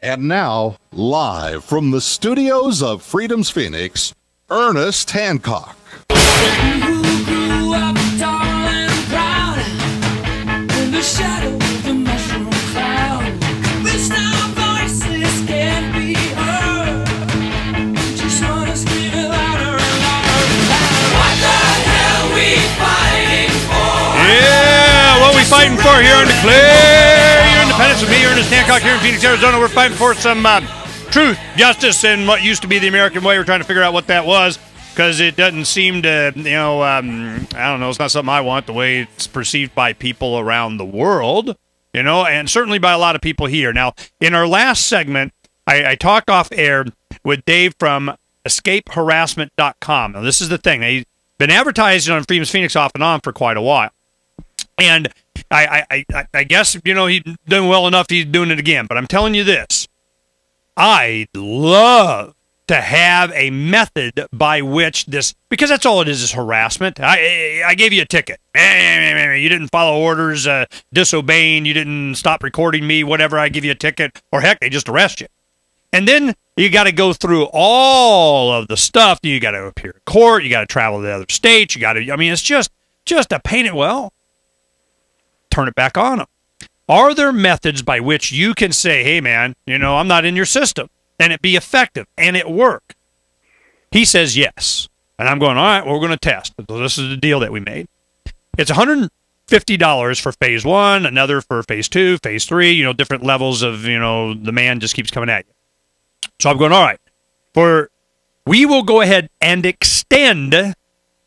And now, live from the studios of Freedom's Phoenix, Ernest Hancock. Yeah, what we fighting for here on Declare Your Independence with me, Ernest Hancock, here in Phoenix, Arizona. We're fighting for some truth, justice, and what used to be the American way. We're trying to figure out what that was, because it doesn't seem to, I don't know, it's not something I want, the way it's perceived by people around the world, and certainly by a lot of people here. Now, in our last segment, I talked off air with Dave from escapeharassment.com. Now, this is the thing. They've been advertising on Freedom's Phoenix off and on for quite a while. And I guess, he's doing well enough, he's doing it again. But I'm telling you this. I'd love to have a method by which this, because that's all it is harassment. I gave you a ticket. You didn't follow orders, disobeying, you didn't stop recording me, whatever, I give you a ticket, or heck, they just arrest you. And then you got to go through all of the stuff. You got to appear in court, you got to travel to the other states, you got to, it's just a pain in, well, turn it back on them. Are there methods by which you can say, hey, man, I'm not in your system, and it be effective, and it work? He says yes. And I'm going, all right, well, we're going to test. So this is the deal that we made. It's $150 for phase one, another for phase two, phase three, different levels of, the man just keeps coming at you. So I'm going, all right, we will go ahead and extend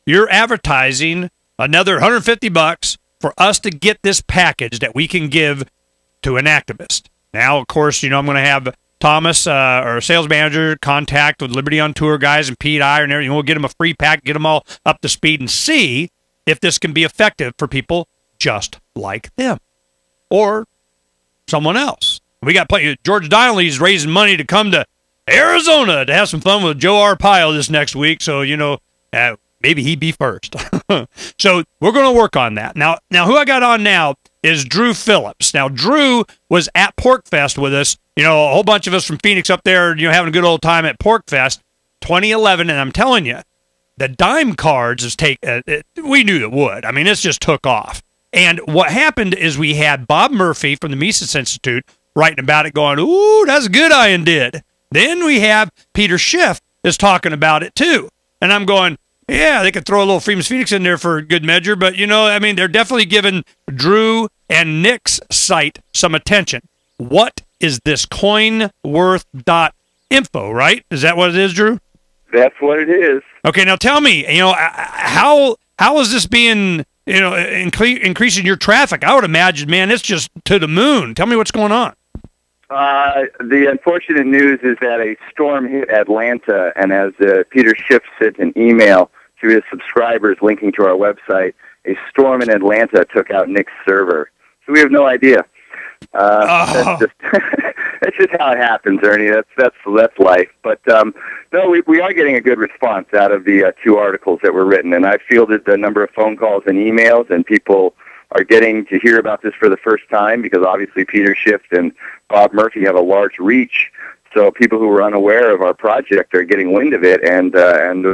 your advertising another $150 for us to get this package that we can give to an activist. Now, of course, I'm going to have Thomas, our sales manager, contact with Liberty on Tour guys and Pete Iyer and everything. We'll get them a free pack, get them all up to speed, and see if this can be effective for people just like them or someone else. We got plenty. George Donnelly's raising money to come to Arizona to have some fun with Joe Arpaio this next week, so, maybe he'd be first. So we're going to work on that. Now, who I got on now is Drew Phillips. Now, Drew was at Porcfest with us. A whole bunch of us from Phoenix up there, having a good old time at Porcfest 2011. And I'm telling you, the dime cards has taken. We knew it would. I mean, it's just took off. And what happened is we had Bob Murphy from the Mises Institute writing about it, going, "Ooh, that's a good idea," did. Then we have Peter Schiff is talking about it too, and I'm going, yeah, they could throw a little Freedom's Phoenix in there for good measure, but, they're definitely giving Drew and Nick's site some attention. What is this coinworth.info, right? Is that what it is, Drew? That's what it is. Okay, now tell me, how is this being, increasing your traffic? I would imagine, man, it's just to the moon. Tell me what's going on. The unfortunate news is that a storm hit Atlanta, and as Peter Schiff sent an email to his subscribers linking to our website, a storm in Atlanta took out Nick's server. So we have no idea. That's just that's just how it happens, Ernie. That's life. But no, we are getting a good response out of the two articles that were written, and I fielded a number of phone calls and emails, and people are getting to hear about this for the first time because obviously Peter Schiff and Bob Murphy have a large reach. So people who were unaware of our project are getting wind of it, and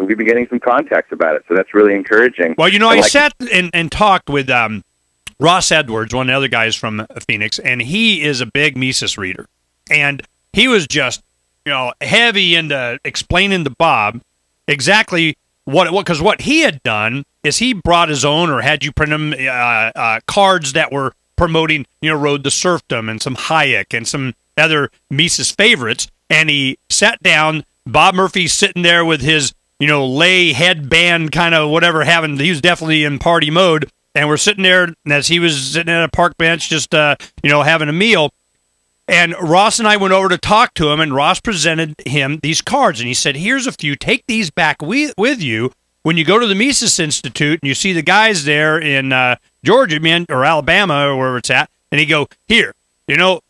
we've been getting some contacts about it. So that's really encouraging. Well, I sat and talked with Ross Edwards, one of the other guys from Phoenix, and he is a big Mises reader. And he was just, heavy into explaining to Bob exactly because what he had done is he brought his own, or had you print them, cards that were promoting, Road to Serfdom and some Hayek and some other Mises favorites, and he sat down. Bob Murphy's sitting there with his, lay headband kind of whatever, he was definitely in party mode, and we're sitting there as he was sitting at a park bench just, having a meal, and Ross and I went over to talk to him, and Ross presented him these cards, and he said, here's a few, take these back with you when you go to the Mises Institute, and you see the guys there in Georgia, or Alabama, or wherever it's at, and he go, here,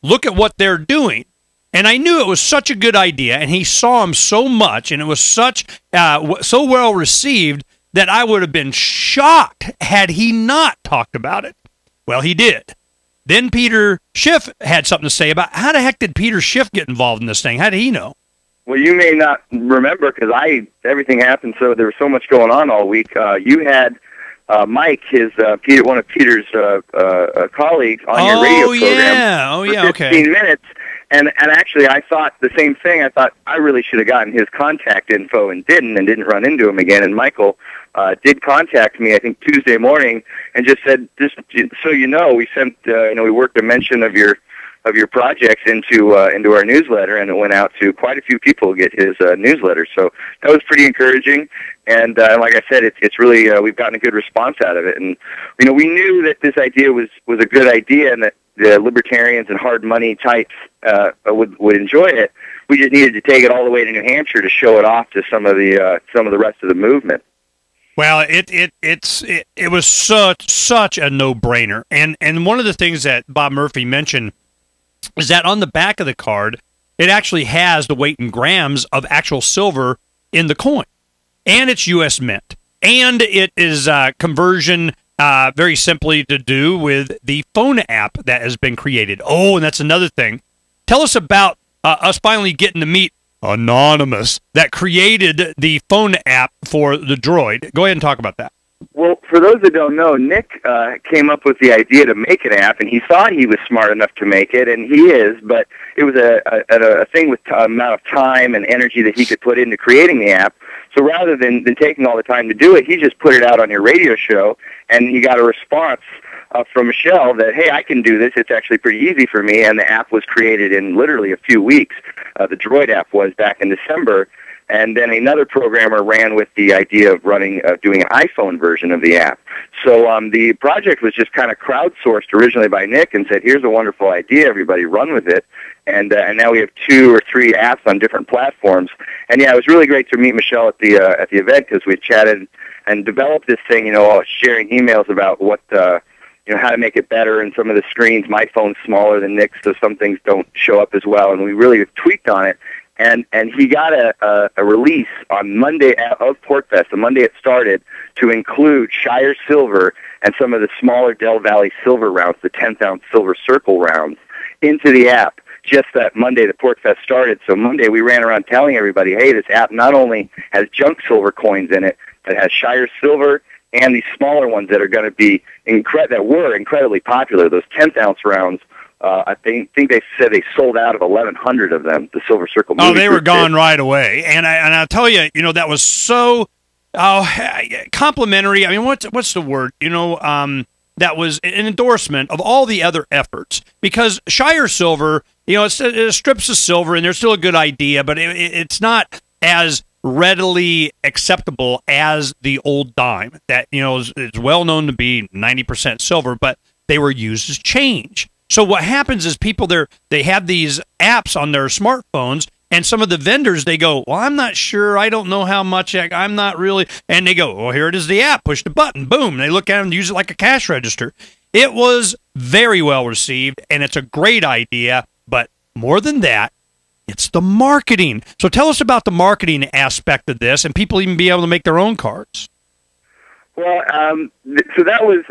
look at what they're doing. And I knew it was such a good idea, and he saw them so much, and it was so well received that I would have been shocked had he not talked about it. Well, he did. Then Peter Schiff had something to say about how the heck did Peter Schiff get involved in this thing? How did he know? Well, you may not remember because everything happened. So there was so much going on all week. You had Mike, one of Peter's colleagues, on your radio program for 15 minutes. And actually, I thought the same thing. I thought I really should have gotten his contact info and didn't run into him again. And Michael did contact me, I think Tuesday morning, and just said, "Just so you know, we sent we worked a mention of your projects into our newsletter, and it went out to quite a few people to get his newsletter. So that was pretty encouraging. And like I said, it's really we've gotten a good response out of it. And we knew that this idea was a good idea, and that the libertarians and hard money types would enjoy it. We just needed to take it all the way to New Hampshire to show it off to some of the rest of the movement. Well, it was such a no-brainer. And one of the things that Bob Murphy mentioned is that on the back of the card, it actually has the weight in grams of actual silver in the coin. And it's U.S. Mint. And it is conversion very simply to do with the phone app that has been created. Oh, and that's another thing. Tell us about us finally getting to meet Anonymous that created the phone app for the Droid. Go ahead and talk about that. Well, for those that don't know, Nick came up with the idea to make an app, and he thought he was smart enough to make it, and he is, but it was a thing with amount of time and energy that he could put into creating the app. So rather than taking all the time to do it, he just put it out on your radio show, and he got a response from Michelle that, hey, I can do this. It's actually pretty easy for me, and the app was created in literally a few weeks. The Droid app was back in December. And then another programmer ran with the idea of doing an iPhone version of the app. So the project was just kind of crowdsourced originally by Nick and said, here's a wonderful idea, everybody run with it. And now we have 2 or 3 apps on different platforms. And yeah, it was really great to meet Michelle at the event because we chatted and developed this thing, sharing emails about what, how to make it better, and some of the screens. My phone's smaller than Nick's, so some things don't show up as well. And we really tweaked on it. And he got a release on Monday of Porcfest, the Monday it started, to include Shire Silver and some of the smaller Del Valley Silver rounds, the 10th-ounce Silver Circle rounds, into the app just that Monday that Porcfest started. So Monday we ran around telling everybody, hey, this app not only has junk silver coins in it, but it has Shire Silver and these smaller ones that are going to be that were incredibly popular, those 10th-ounce rounds. I think they said they sold out of 1,100 of them, the Silver Circle movie. Oh, they were gone right away. And I'll tell you, that was so complimentary. I mean, what's the word? That was an endorsement of all the other efforts. Because Shire Silver, it's strips of silver, and they're still a good idea, but it's not as readily acceptable as the old dime that, is well known to be 90% silver, but they were used as change. So what happens is people they have these apps on their smartphones, and some of the vendors, they go, well, I'm not sure. I don't know how much. I'm not really. And they go, well, here it is, the app. Push the button. Boom. They look at it and use it like a cash register. It was very well received, and it's a great idea. But more than that, it's the marketing. So tell us about the marketing aspect of this, and people even be able to make their own cards. Well, so that was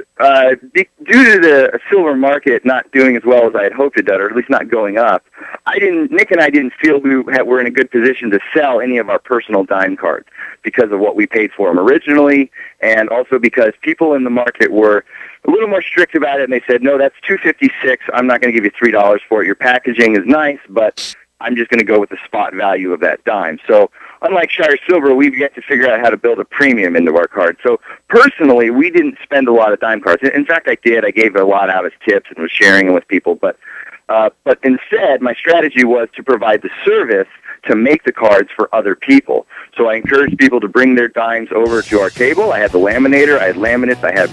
due to the silver market not doing as well as I had hoped it did, or at least not going up. Nick and I didn't feel we were in a good position to sell any of our personal dime cards because of what we paid for them originally, and also because people in the market were a little more strict about it, and they said, no, that's $2.56. I'm not going to give you $3 for it. Your packaging is nice, but I'm just going to go with the spot value of that dime. So unlike Shire Silver, we've yet to figure out how to build a premium into our card. So personally, we didn't spend a lot of dime cards. In fact, I did. I gave a lot out as tips and was sharing them with people. But instead, my strategy was to provide the service to make the cards for other people. So I encouraged people to bring their dimes over to our table. I had the laminator. I had laminates. I had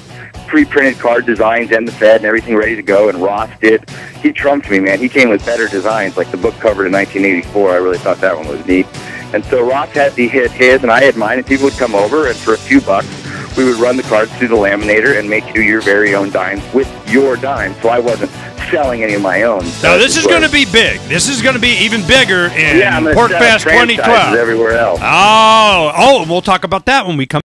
pre-printed card designs and the Fed and everything ready to go, and Ross did. He trumped me, man. He came with better designs, like the book cover in 1984. I really thought that one was neat. And so Ross had his, and I had mine, and people would come over, and for a few bucks, we would run the cards through the laminator and make you your very own dimes with your dimes. So I wasn't selling any of my own. Now, this is going to be big. This is going to be even bigger in Porcfest 2012. Everywhere else. Oh, we'll talk about that when we come.